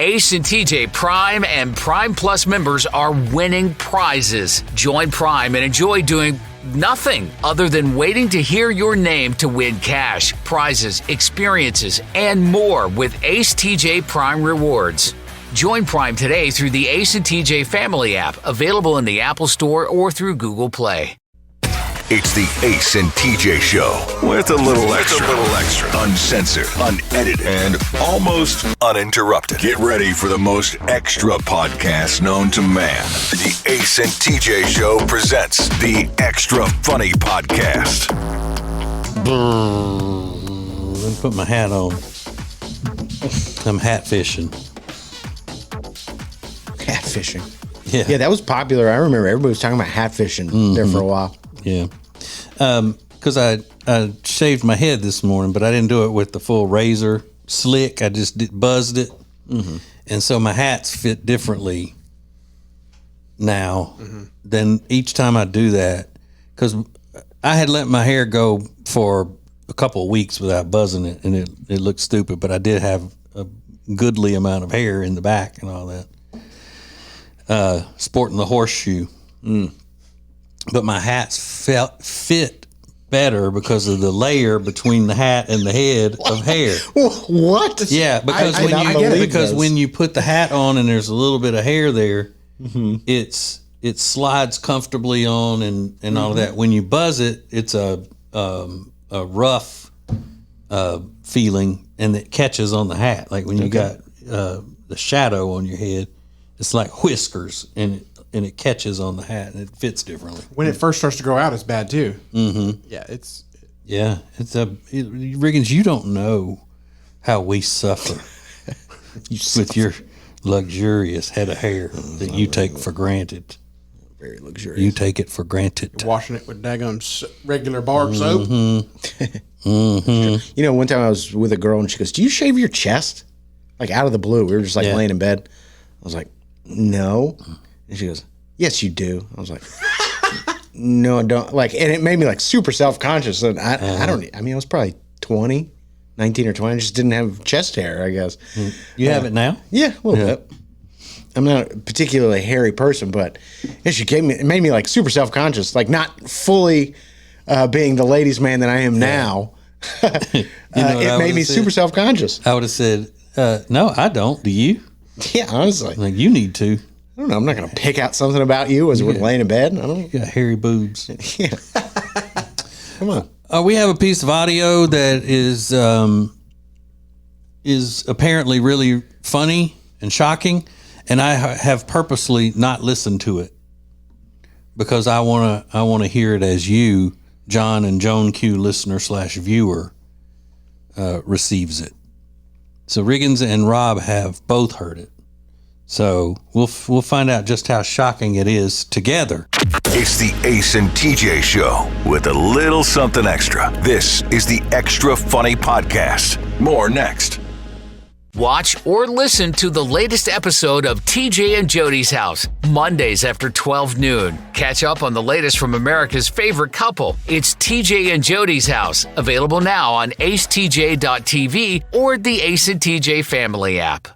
Ace and TJ Prime and Prime Plus members are winning prizes. Join Prime and enjoy doing nothing other than waiting to hear your name to win cash, prizes, experiences, and more with Ace TJ Prime Rewards. Join Prime today through the Ace and TJ Family app, available in the Apple Store or through Google Play. It's the Ace and TJ Show with a little extra. Uncensored, unedited, and almost uninterrupted. Get ready for the most extra podcast known to man. The Ace and TJ Show presents the Extra Funny Podcast. Let me put my hat on. I'm hat fishing. Hat fishing. Yeah, that was popular. I remember everybody was talking about hat fishing there for a while. Yeah. Because I shaved my head this morning, but I didn't do it with the full razor slick. I just buzzed it. Mm-hmm. And so my hats fit differently now than each time I do that. Because I had let my hair go for a couple of weeks without buzzing it, and it looked stupid, but I did have a goodly amount of hair in the back and all that. Sporting the horseshoe. But my hats fit better because of the layer between the hat and the head of hair. What? Yeah, because when you put the hat on and there's a little bit of hair there, it slides comfortably on and all of that. When you buzz it, it's a rough feeling, and it catches on the hat. Like when you got the shadow on your head, it's like whiskers, and it catches on the hat, and it fits differently. When it first starts to grow out, it's bad too. Mm-hmm. Yeah, Riggins, you don't know how we suffer with your luxurious head of hair that you take for granted. Very luxurious. You take it for granted. You're washing it with daggone regular bar soap. You know, one time I was with a girl, and she goes, "Do you shave your chest?" Like out of the blue. We were just like laying in bed. I was like, "No." And she goes, "Yes, you do." I was like, "No, I don't." Like, and it made me like super self-conscious. And I was probably 19 or 20. I just didn't have chest hair, I guess. You have it now? Yeah, a little bit. I'm not a particularly hairy person, but it made me like super self-conscious, like not fully being the ladies' man that I am now. It made me super self-conscious. I would have said, no, I don't. Do you? Yeah, honestly. Like, you need to. I don't know. I'm not going to pick out something about you as we're laying in bed. I don't. You got hairy boobs. Yeah. Come on. We have a piece of audio that is apparently really funny and shocking, and I have purposely not listened to it because I want to hear it as you, John and Joan Q listener / viewer, receives it. So Riggins and Rob have both heard it. So we'll find out just how shocking it is together. It's the Ace and TJ Show with a little something extra. This is the Extra Funny Podcast. More next. Watch or listen to the latest episode of TJ and Jody's House, Mondays after 12 noon. Catch up on the latest from America's favorite couple. It's TJ and Jody's House, available now on acetj.tv or the Ace and TJ Family app.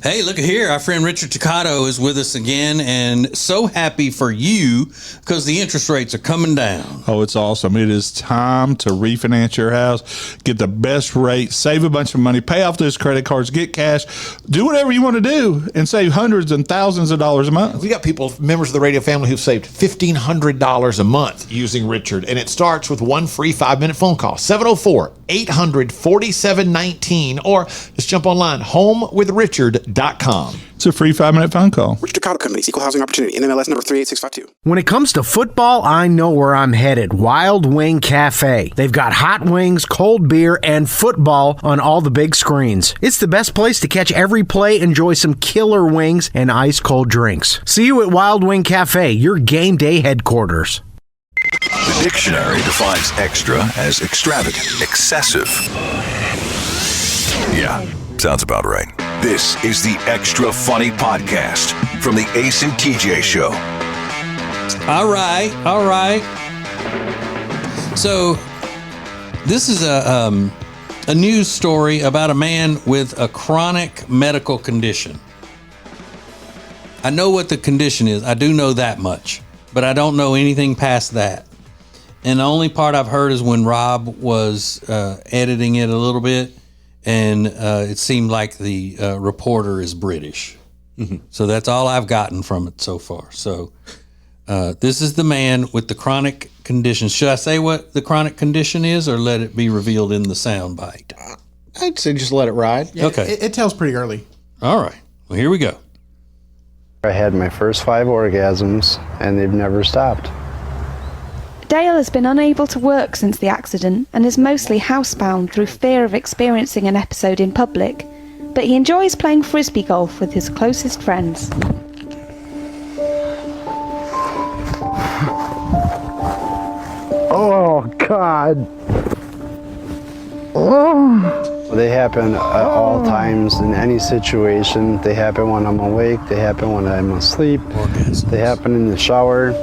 Hey, look here. Our friend Richard Toccato is with us again, and so happy for you because the interest rates are coming down. Oh, it's awesome. It is time to refinance your house, get the best rate, save a bunch of money, pay off those credit cards, get cash, do whatever you want to do, and save hundreds and thousands of dollars a month. We got people, members of the radio family, who've saved $1,500 a month using Richard, and it starts with one free 5-minute phone call, 704-800-4719, or just jump online, homewithrichard.com. It's a free 5-minute phone call. Richard Toccato Company, Equal Housing Opportunity, NMLS number 38652. When it comes to football, I know where I'm headed. Wild Wing Cafe. They've got hot wings, cold beer, and football on all the big screens. It's the best place to catch every play, enjoy some killer wings, and ice-cold drinks. See you at Wild Wing Cafe, your game day headquarters. The dictionary defines extra as extravagant, excessive. Yeah, sounds about right. This is the Extra Funny Podcast from the Ace and TJ Show. All right. So this is a news story about a man with a chronic medical condition. I know what the condition is. I do know that much, but I don't know anything past that. And the only part I've heard is when Rob was editing it a little bit, and it seemed like the reporter is British. Mm-hmm. So that's all I've gotten from it so far. So this is the man with the chronic condition. Should I say what the chronic condition is, or let it be revealed in the sound bite? I'd say just let it ride. Yeah, okay. It tells pretty early. All right. Well, here we go. I had my first 5 orgasms, and they've never stopped. Dale has been unable to work since the accident and is mostly housebound through fear of experiencing an episode in public, but he enjoys playing frisbee golf with his closest friends. Oh, God. Oh. They happen at all times in any situation. They happen when I'm awake. They happen when I'm asleep. They happen in the shower.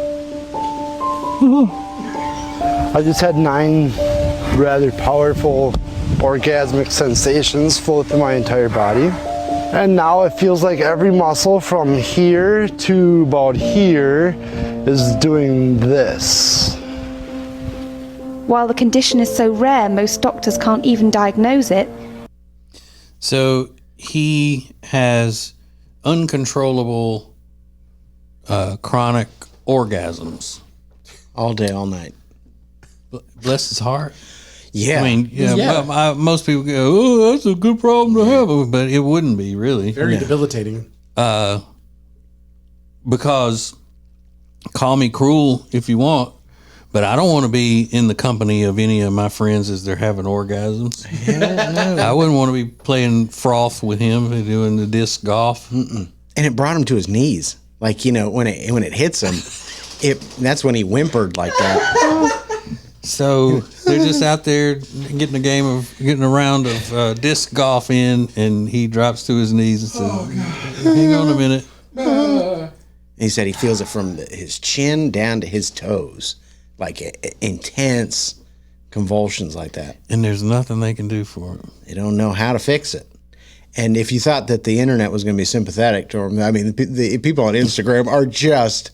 I just had 9 rather powerful orgasmic sensations flow through my entire body. And now it feels like every muscle from here to about here is doing this. While the condition is so rare, most doctors can't even diagnose it. So he has uncontrollable chronic orgasms. All day, all night. Bless his heart. Yeah. I mean, well, most people go, oh, that's a good problem to have, but it wouldn't be, really. Very debilitating. Because, call me cruel if you want, but I don't want to be in the company of any of my friends as they're having orgasms. No. I wouldn't want to be playing froth with him and doing the disc golf. Mm-mm. And it brought him to his knees. Like, when it hits him, that's when he whimpered like that. So they're just out there getting a round of disc golf in, and he drops to his knees and says, hang on a minute. And he said he feels it from his chin down to his toes, like intense convulsions like that. And there's nothing they can do for him. They don't know how to fix it. And if you thought that the internet was going to be sympathetic to him, I mean, the people on Instagram are just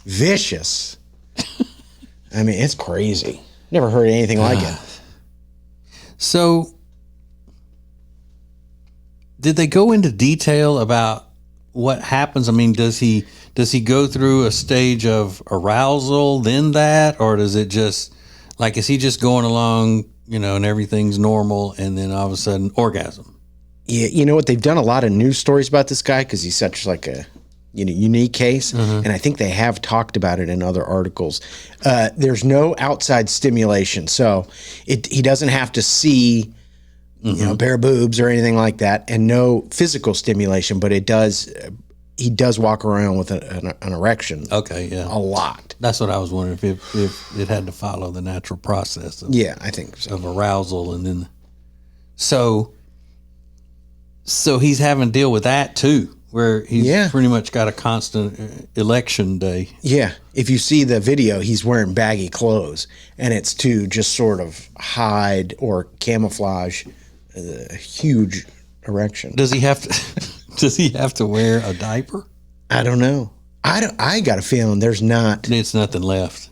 vicious. I mean, it's crazy. Never heard anything like it. So, did they go into detail about what happens? I mean, does he go through a stage of arousal, then that, or does it just like, is he just going along, and everything's normal, and then all of a sudden orgasm? Yeah, you know what? They've done a lot of news stories about this guy because he's such like a unique case, and I think they have talked about it in other articles. There's no outside stimulation, so he doesn't have to see bare boobs or anything like that, and no physical stimulation, but he does walk around with an erection. Okay, yeah, a lot. That's what I was wondering, if it had to follow the natural process of, I think so. Of arousal, and then so he's having to deal with that too, where he's pretty much got a constant election day. Yeah. If you see the video, he's wearing baggy clothes, and it's to just sort of hide or camouflage a huge erection. Does he have to wear a diaper? I don't know. I got a feeling there's not. It's nothing left.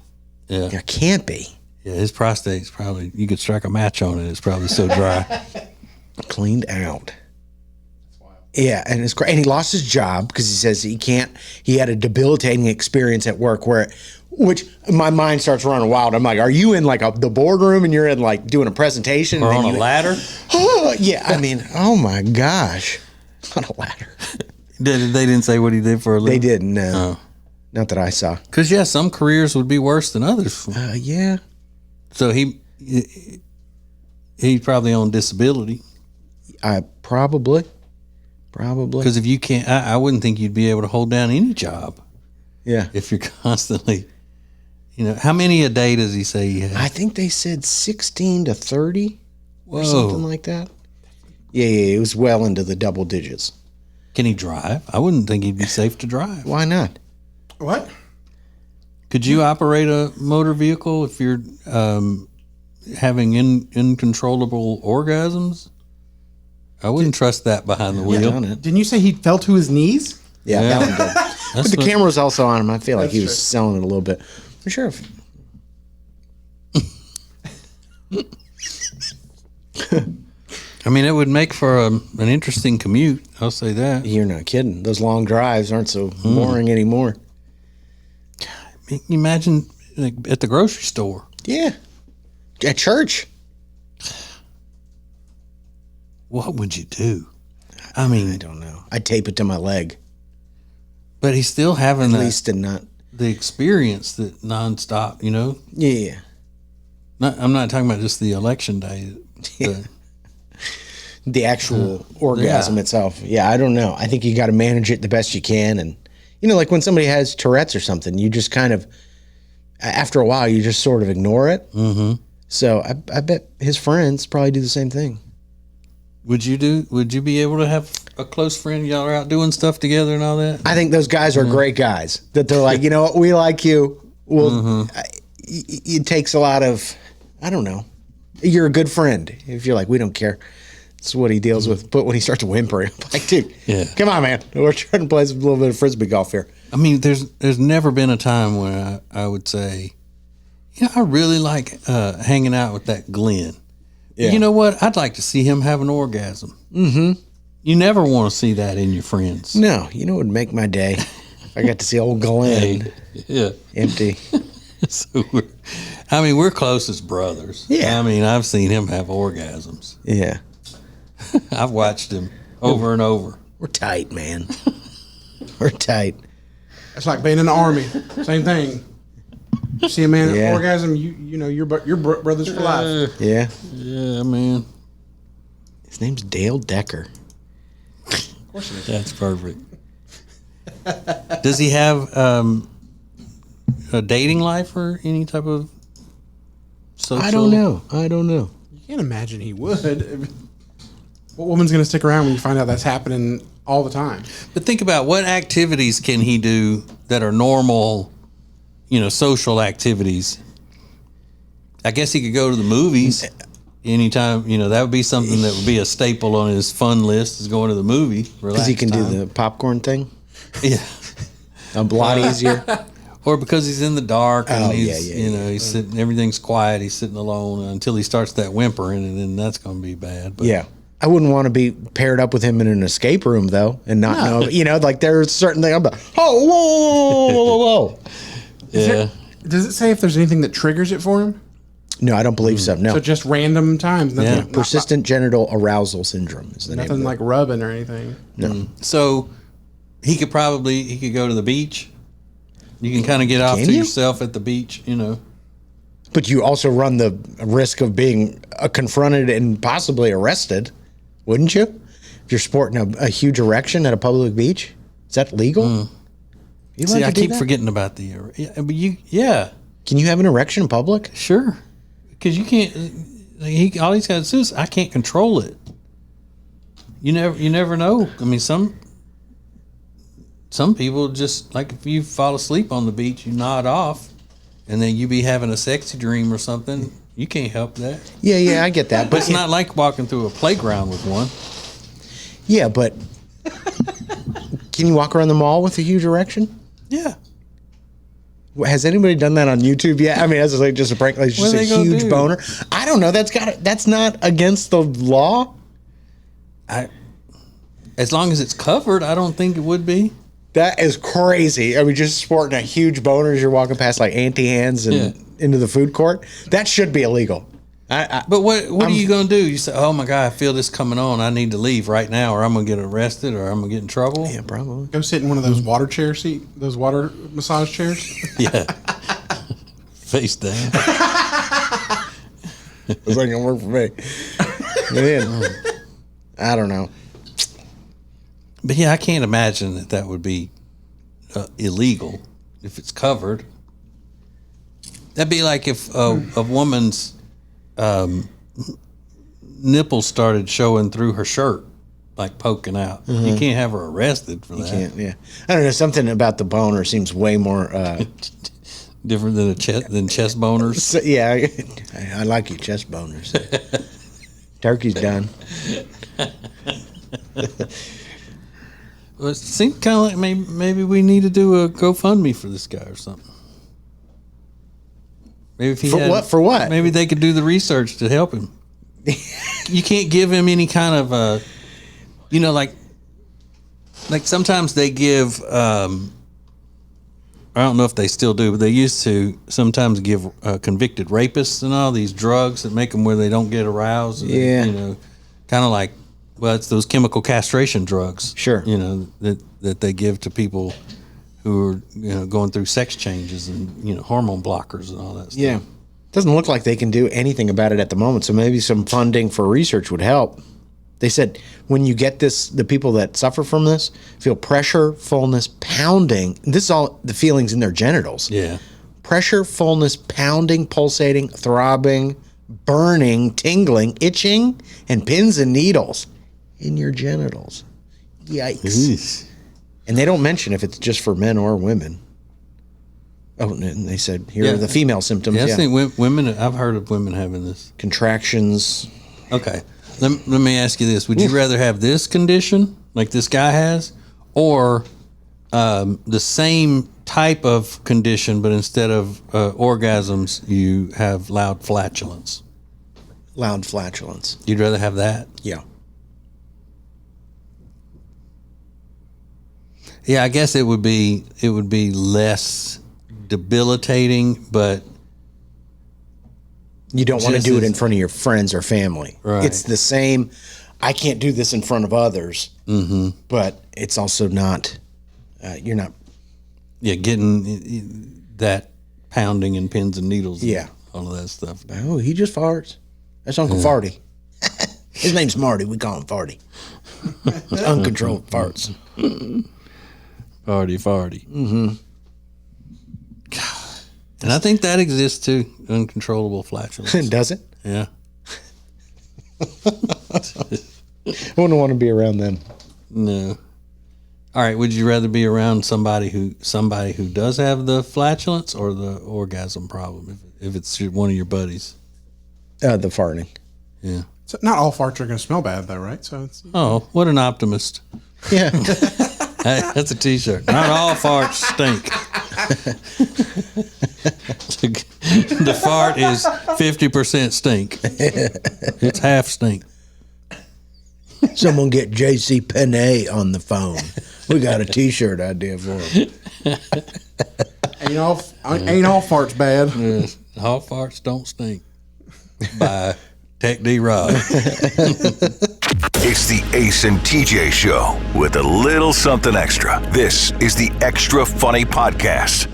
Yeah. There can't be. Yeah, his prostate's probably, you could strike a match on it. It's probably so dry. Cleaned out. Yeah, and it's great. And he lost his job because he says he had a debilitating experience at work which my mind starts running wild. I'm like, are you in like the boardroom and you're in like doing a presentation? Or on a ladder? Oh, yeah. I mean, oh my gosh. On a ladder. They didn't say what he did for a living? They didn't, no. Oh. Not that I saw. Because, some careers would be worse than others. Yeah. So he's probably on disability. Probably. Because if you can't, I wouldn't think you'd be able to hold down any job. Yeah. If you're constantly, how many a day does he say he has? I think they said 16 to 30 Whoa. Or something like that. Yeah, it was well into the double digits. Can he drive? I wouldn't think he'd be safe to drive. Why not? What? Could you operate a motor vehicle if you're having uncontrollable orgasms? I wouldn't trust that behind the wheel. Didn't you say he fell to his knees? Yeah, that one did. But the camera was also on him. I feel like he was true. selling it a little bit. For sure. I mean, it would make for an interesting commute. I'll say that. You're not kidding. Those long drives aren't so boring anymore. Can you imagine like, at the grocery store? Yeah. At church. What would you do? I mean, I don't know. I'd tape it to my leg. but he's still having At least and not. the experience that nonstop, you know? Yeah. I'm not talking about just the election day. The actual orgasm itself. Yeah, I don't know. I think you got to manage it the best you can. And, you know, like when somebody has Tourette's or something, you just kind of, after a while, you just sort of ignore it. Mm-hmm. So I bet his friends probably do the same thing. Would you be able to have a close friend? Y'all are out doing stuff together and all that? I think those guys are great guys. That they're like, you know what, we like you. Well, it takes a lot of, I don't know. You're a good friend. If you're like, we don't care. That's what he deals with. But when he starts whimpering, I'm like, dude, come on, man. We're trying to play a little bit of Frisbee golf here. I mean, there's never been a time when I would say, you know, I really like hanging out with that Glenn. Yeah. You know what? I'd like to see him have an orgasm. Mm-hmm. You never want to see that in your friends. No. You know what would make my day? If I got to see old Glenn empty. So we're close as brothers. Yeah. I mean, I've seen him have orgasms. Yeah. I've watched him over and over. We're tight, man. We're tight. It's like being in the army. Same thing. You see a man at orgasm, you know you're brothers for life. Yeah. Yeah, man. His name's Dale Decker. Of course it is. That's perfect. Does he have a dating life or any type of social? I don't know. You can't imagine he would. What woman's going to stick around when you find out that's happening all the time? But think about what activities can he do that are normal, you know, social activities. I guess he could go to the movies anytime. You know, that would be something that would be a staple on his fun list, is going to the movie. Because he can do the popcorn thing. Yeah. A lot easier. Or because he's in the dark and he's he's sitting, everything's quiet, he's sitting alone until he starts that whimpering, and then that's going to be bad. But yeah. I wouldn't want to be paired up with him in an escape room, though, and not know, you know, like there's certain thing. I'm like, whoa. Yeah. Does it say if there's anything that triggers it for him? No, I don't believe so. No. So just random times. Nothing, Persistent genital arousal syndrome is the name. Nothing like rubbing or anything. No. So he could go to the beach. You can kind of get off to yourself at the beach, you know. But you also run the risk of being confronted and possibly arrested, wouldn't you? If you're sporting a huge erection at a public beach, is that legal? See, I keep forgetting about the. Can you have an erection in public? Sure, because you can't. All he's got to do is I can't control it. You never know. I mean, some people just, like, if you fall asleep on the beach, you nod off, and then you be having a sexy dream or something. You can't help that. Yeah, I get that. But it's not like walking through a playground with one. Yeah, but can you walk around the mall with a huge erection? Yeah. Has anybody done that on YouTube yet? I mean, as like just a prank, like just a huge boner. I don't know. That's not against the law. As long as it's covered, I don't think it would be. That is crazy. I mean, just sporting a huge boner as you're walking past like auntie hands and into the food court. That should be illegal. But what are you going to do? You say, oh my God, I feel this coming on. I need to leave right now, or I'm going to get arrested, or I'm going to get in trouble. Yeah, probably. Go sit in one of those water those water massage chairs. Yeah. Face down. It's not going to work for me. I don't know. But yeah, I can't imagine that would be illegal if it's covered. That'd be like if a woman's nipples started showing through her shirt, like poking out. Mm-hmm. You can't have her arrested for that. You can't, yeah. I don't know. Something about the boner seems way more different than chest boners. So, yeah, I like your chest boners. Turkey's done. Well, it seemed kind of like maybe we need to do a GoFundMe for this guy or something. Maybe if he For what? Maybe they could do the research to help him. You can't give him any kind of like sometimes they give. I don't know if they still do, but they used to sometimes give convicted rapists and all these drugs that make them where they don't get aroused. Yeah. Kind of like, well, it's those chemical castration drugs. Sure. That they give to people who are, going through sex changes and, hormone blockers and all that stuff. Yeah. Doesn't look like they can do anything about it at the moment. So maybe some funding for research would help. They said when you get this, the people that suffer from this feel pressure, fullness, pounding. This is all the feelings in their genitals. Yeah. Pressure, fullness, pounding, pulsating, throbbing, burning, tingling, itching, and pins and needles in your genitals. Yikes. Jeez. And they don't mention if it's just for men or women. Oh, and they said here are the female symptoms. Yeah, I think women. I've heard of women having this. Contractions. Okay. Let me ask you this. Would you rather have this condition, like this guy has, or the same type of condition, but instead of orgasms, you have loud flatulence? Loud flatulence. You'd rather have that? Yeah. Yeah, I guess it would be less debilitating, but you don't want to do it in front of your friends or family. Right. It's the same. I can't do this in front of others, but it's also not. You're not. Yeah, getting that pounding and pins and needles. Yeah, and all of that stuff. Oh, he just farts. That's Uncle Farty. His name's Marty. We call him Farty. Uncontrolled farts. Farty. Mm-hmm. God. And I think that exists too, uncontrollable flatulence. Does it? Yeah. I wouldn't want to be around them. No. All right, would you rather be around somebody who does have the flatulence or the orgasm problem if it's one of your buddies? The farting. Yeah. So not all farts are going to smell bad, though, right? So it's what an optimist. Yeah. Hey, that's a T-shirt. Not all farts stink. The fart is 50% stink. It's half stink. Someone get J.C. Penney on the phone. We got a T-shirt idea for him. ain't all farts bad. All farts don't stink. By Tech D Rod. It's the Ace and TJ Show with a little something extra. This is the Extra Funny Podcast.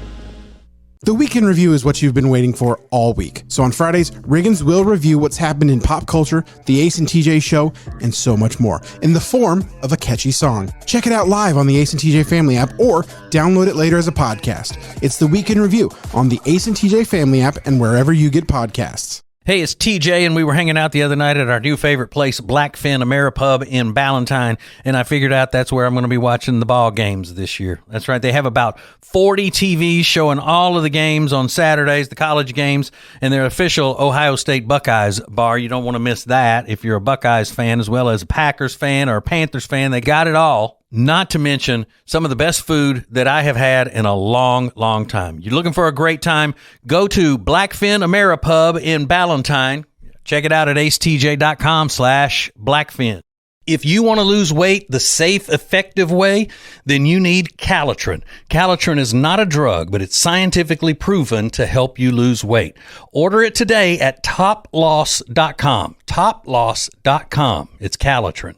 The Weekend Review is what you've been waiting for all week. So on Fridays, Riggins will review what's happened in pop culture, the Ace and TJ Show, and so much more in the form of a catchy song. Check it out live on the Ace and TJ Family app or download it later as a podcast. It's the Weekend Review on the Ace and TJ Family app and wherever you get podcasts. Hey, it's TJ, and we were hanging out the other night at our new favorite place, Blackfin Ameripub in Ballantyne, and I figured out that's where I'm going to be watching the ball games this year. That's right. They have about 40 TVs showing all of the games on Saturdays, the college games, and their official Ohio State Buckeyes bar. You don't want to miss that if you're a Buckeyes fan as well as a Packers fan or a Panthers fan. They got it all. Not to mention some of the best food that I have had in a long, long time. You're looking for a great time? Go to Blackfin Ameripub in Ballantyne. Check it out at acetj.com/Blackfin. If you want to lose weight the safe, effective way, then you need Calitrin. Calitrin is not a drug, but it's scientifically proven to help you lose weight. Order it today at toploss.com. Toploss.com. It's Calitrin.